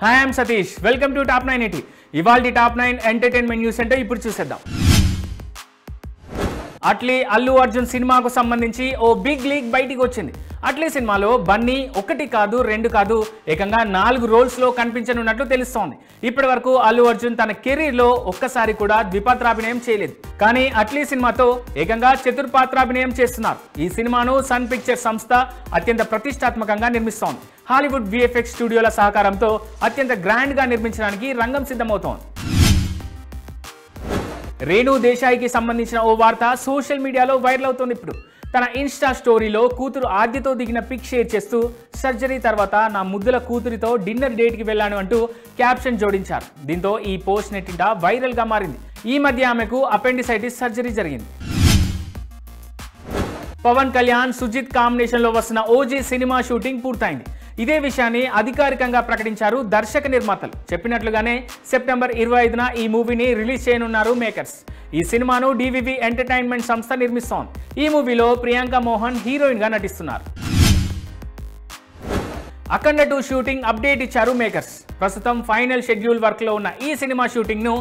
Hi, I am Satish. Welcome to Top 980. ఇవాల్టి top 9 entertainment news అంటే ఇప్పుడు చూసేద్దాం. అట్లీ అల్లు అర్జున్ సినిమాకు సంబంధించి ఓ బిగ్ లీక్ బయటికి వచ్చింది. అట్లీ సినిమాలో బన్నీ ఒకటి కాదు రెండు కాదు ఏకంగా 4 రోల్స్ లో కనిపించనున్నట్లు తెలుస్తోంది. ఇప్పటి వరకు అల్లు అర్జున్ తన కెరీర్ లో ఒక్కసారి కూడా ద్విపాత్రాభినయం చేయలేదు. కానీ అట్లీ సినిమాతో ఏకంగా చతుర్పాత్రాభినయం చేస్తున్నారు. ఈ సినిమాను సన్ పిక్చర్స్ సంస్థ అత్యంత ప్రతిష్టాత్మకంగా నిర్మిస్తోంది. హాలీవుడ్ VFX స్టూడియోల సహకారంతో అత్యంత గ్రాండ్ గా నిర్మించడానికి రంగం సిద్ధమవుతోంది. రేణు దేశాయికి సంబంధించిన ఓ వార్త సోషల్ మీడియాలో వైరల్ అవుతోంది. ఇప్పుడు తన ఇన్స్టా స్టోరీలో కూతురు ఆద్యతో దిగిన పిక్ షేర్ చేస్తూ సర్జరీ తర్వాత నా ముద్దుల కూతురితో డిన్నర్ డేట్కి వెళ్ళాను అంటూ క్యాప్షన్ జోడించారు. దీంతో ఈ పోస్ట్ నెట్టింట వైరల్ గా మారింది. ఈ మధ్య ఆమెకు అపెండిసైటిస్ సర్జరీ జరిగింది. పవన్ కళ్యాణ్ సుజిత్ కాంబినేషన్ లో వస్తున్న ఓజీ సినిమా షూటింగ్ పూర్తయింది. ఇదే విషయాన్ని అధికారికంగా ప్రకటించారు దర్శక నిర్మాతలు. చెప్పినట్లుగానే సెప్టెంబర్ 25న ఈ మూవీని రిలీజ్ చేయనున్నారు మేకర్స్. ఈ సినిమాను DVV ఎంటర్టైన్మెంట్ సంస్థ నిర్మిస్తోంది. ఈ మూవీలో ప్రియాంక మోహన్ హీరోయిన్ గా నటిస్తున్నారు. అఖండ 2 షూటింగ్ అప్డేట్ ఇచ్చారు మేకర్స్. ప్రస్తుతం ఫైనల్ షెడ్యూల్ వర్క్ లో ఉన్న ఈ సినిమా షూటింగ్ ను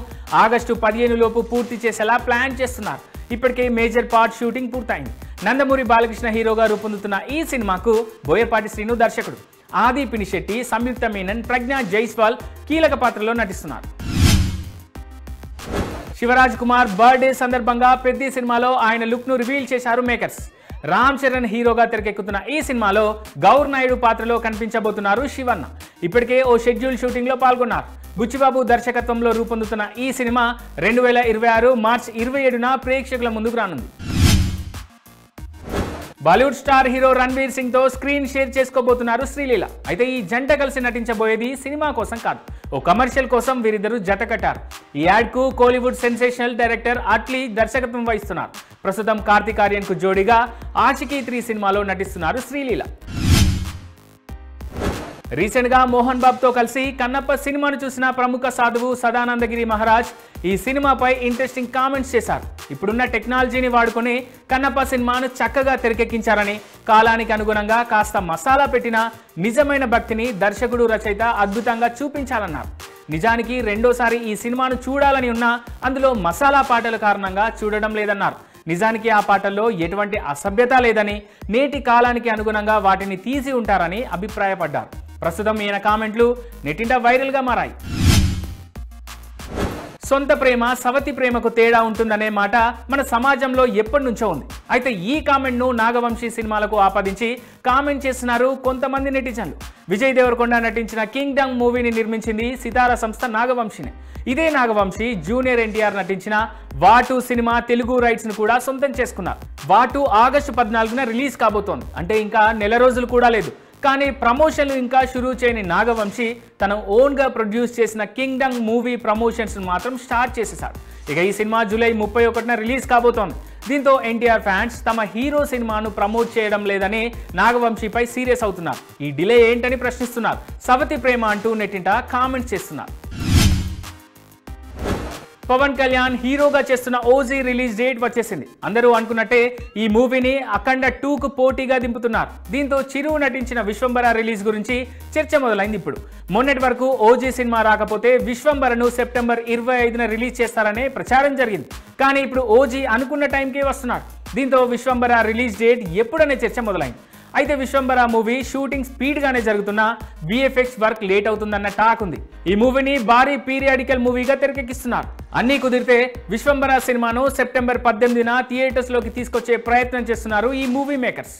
ఆగస్టు 15 లోపు పూర్తి చేసేలా ప్లాన్ చేస్తున్నారు. ఇప్పటికే మేజర్ పార్ట్ షూటింగ్ పూర్తయింది. నందమూరి బాలకృష్ణ హీరోగా రూపొందుతున్న ఈ సినిమాకు బోయపాటి శ్రీను దర్శకుడు. ఆది పినిశెట్టి, సంయుక్త మీనన్, ప్రజ్ఞా జైస్వాల్ కీలక పాత్రలో నటిస్తున్నారు. శివరాజ్ కుమార్ బర్త్డే సందర్భంగా పెద్ద సినిమాలో ఆయన లుక్ ను రివీల్ చేశారు మేకర్స్. రామ్ చరణ్ హీరోగా తెరకెక్కుతున్న ఈ సినిమాలో గౌర్ నాయుడు పాత్రలో కనిపించబోతున్నారు శివన్న. ఇప్పటికే ఓ షెడ్యూల్ షూటింగ్ లో పాల్గొన్నారు. బుచ్చిబాబు దర్శకత్వంలో రూపొందుతున్న ఈ సినిమా 2026 మార్చి 27న ప్రేక్షకుల ముందుకు రానుంది. బాలీవుడ్ స్టార్ హీరో రణ్వీర్ సింగ్ తో స్క్రీన్ షేర్ చేసుకోబోతున్నారు శ్రీలీల. అయితే ఈ జంట కలిసి నటించబోయేది సినిమా కోసం కాదు, ఓ కమర్షియల్ కోసం వీరిద్దరూ జత కట్టారు. ఈ యాడ్ కు కోలీవుడ్ సెన్సేషనల్ డైరెక్టర్ అట్లీ దర్శకత్వం వహిస్తున్నారు. ప్రస్తుతం కార్తిక్ ఆర్యన్ కు జోడీగా ఆషికీ 3 సినిమాలో నటిస్తున్నారు శ్రీలీల. రీసెంట్ గా మోహన్ బాబు తో కలిసి కన్నప్ప సినిమాను చూసిన ప్రముఖ సాధువు సదానందగిరి మహారాజ్ ఈ సినిమాపై ఇంట్రెస్టింగ్ కామెంట్స్ చేశారు. ఇప్పుడున్న టెక్నాలజీని వాడుకొని కన్నప్ప సినిమాను చక్కగా తెరకెక్కించారని, కాలానికి అనుగుణంగా కాస్త మసాలా పెట్టిన నిజమైన భక్తిని దర్శకుడు రచయిత అద్భుతంగా చూపించాలన్నారు. నిజానికి రెండోసారి ఈ సినిమాను చూడాలని ఉన్నా అందులో మసాలా పాటల కారణంగా చూడడం లేదన్నారు. నిజానికి ఆ పాటల్లో ఎటువంటి అసభ్యత లేదని, నేటి కాలానికి అనుగుణంగా వాటిని తీసి ఉంటారని అభిప్రాయపడ్డారు. ప్రస్తుతం ఈయన కామెంట్లు నెట్టింట వైరల్ గా మారాయి. సొంత ప్రేమ సవతి ప్రేమకు తేడా ఉంటుందనే మాట మన సమాజంలో ఎప్పటి నుంచో ఉంది. అయితే ఈ కామెంట్ ను నాగవంశీ సినిమాలకు ఆపాదించి కామెంట్ చేస్తున్నారు కొంతమంది నెటిజన్లు. విజయ్ దేవరకొండ నటించిన కింగ్డమ్ మూవీని నిర్మించింది సితారా సంస్థ నాగవంశీనే. ఇదే నాగవంశీ జూనియర్ NTR నటించిన వాటు సినిమా తెలుగు రైట్స్ ను కూడా సొంతం చేసుకున్నారు. వాటు ఆగస్టు 14న రిలీజ్ కాబోతోంది. అంటే ఇంకా నెల రోజులు కూడా లేదు. కానీ ప్రమోషన్లు ఇంకా షురూ చేయని నాగవంశీ తన ఓన్ గా ప్రొడ్యూస్ చేసిన కింగ్డమ్ మూవీ ప్రమోషన్స్ మాత్రం స్టార్ట్ చేసేశారు. ఇక ఈ సినిమా జూలై 31న రిలీజ్ కాబోతోంది. దీంతో NTR ఫ్యాన్స్ తమ హీరో సినిమాను ప్రమోట్ చేయడం లేదని నాగవంశీపై సీరియస్ అవుతున్నారు. ఈ డిలే ఏంటని ప్రశ్నిస్తున్నారు. సవతి ప్రేమ అంటూ నెట్టింట కామెంట్స్ చేస్తున్నారు. పవన్ కళ్యాణ్ హీరోగా చేస్తున్న ఓజీ రిలీజ్ డేట్ వచ్చేసింది. అందరూ అనుకున్నట్టే ఈ మూవీని అఖండ 2కు పోటీగా దింపుతున్నారు. దీంతో చిరు నటించిన విశ్వంబర రిలీజ్ గురించి చర్చ మొదలైంది. ఇప్పుడు మొన్నటి వరకు ఓజీ సినిమా రాకపోతే విశ్వంబరను సెప్టెంబర్ 25న రిలీజ్ చేస్తారనే ప్రచారం జరిగింది. కానీ ఇప్పుడు ఓజీ అనుకున్న టైంకే వస్తున్నారు. దీంతో విశ్వంబర రిలీజ్ డేట్ ఎప్పుడనే చర్చ మొదలైంది. అయితే విశ్వంబర మూవీ షూటింగ్ స్పీడ్ గానే జరుగుతున్నా VFX వర్క్ లేట్ అవుతుందన్న టాక్ ఉంది. ఈ మూవీని భారీ పీరియాడికల్ మూవీగా తెరకెక్కిస్తున్నారు. అన్నీ కుదిరితే విశ్వంబర సినిమాను సెప్టెంబర్ 18న థియేటర్స్ లోకి తీసుకొచ్చే ప్రయత్నం చేస్తున్నారు ఈ మూవీ మేకర్స్.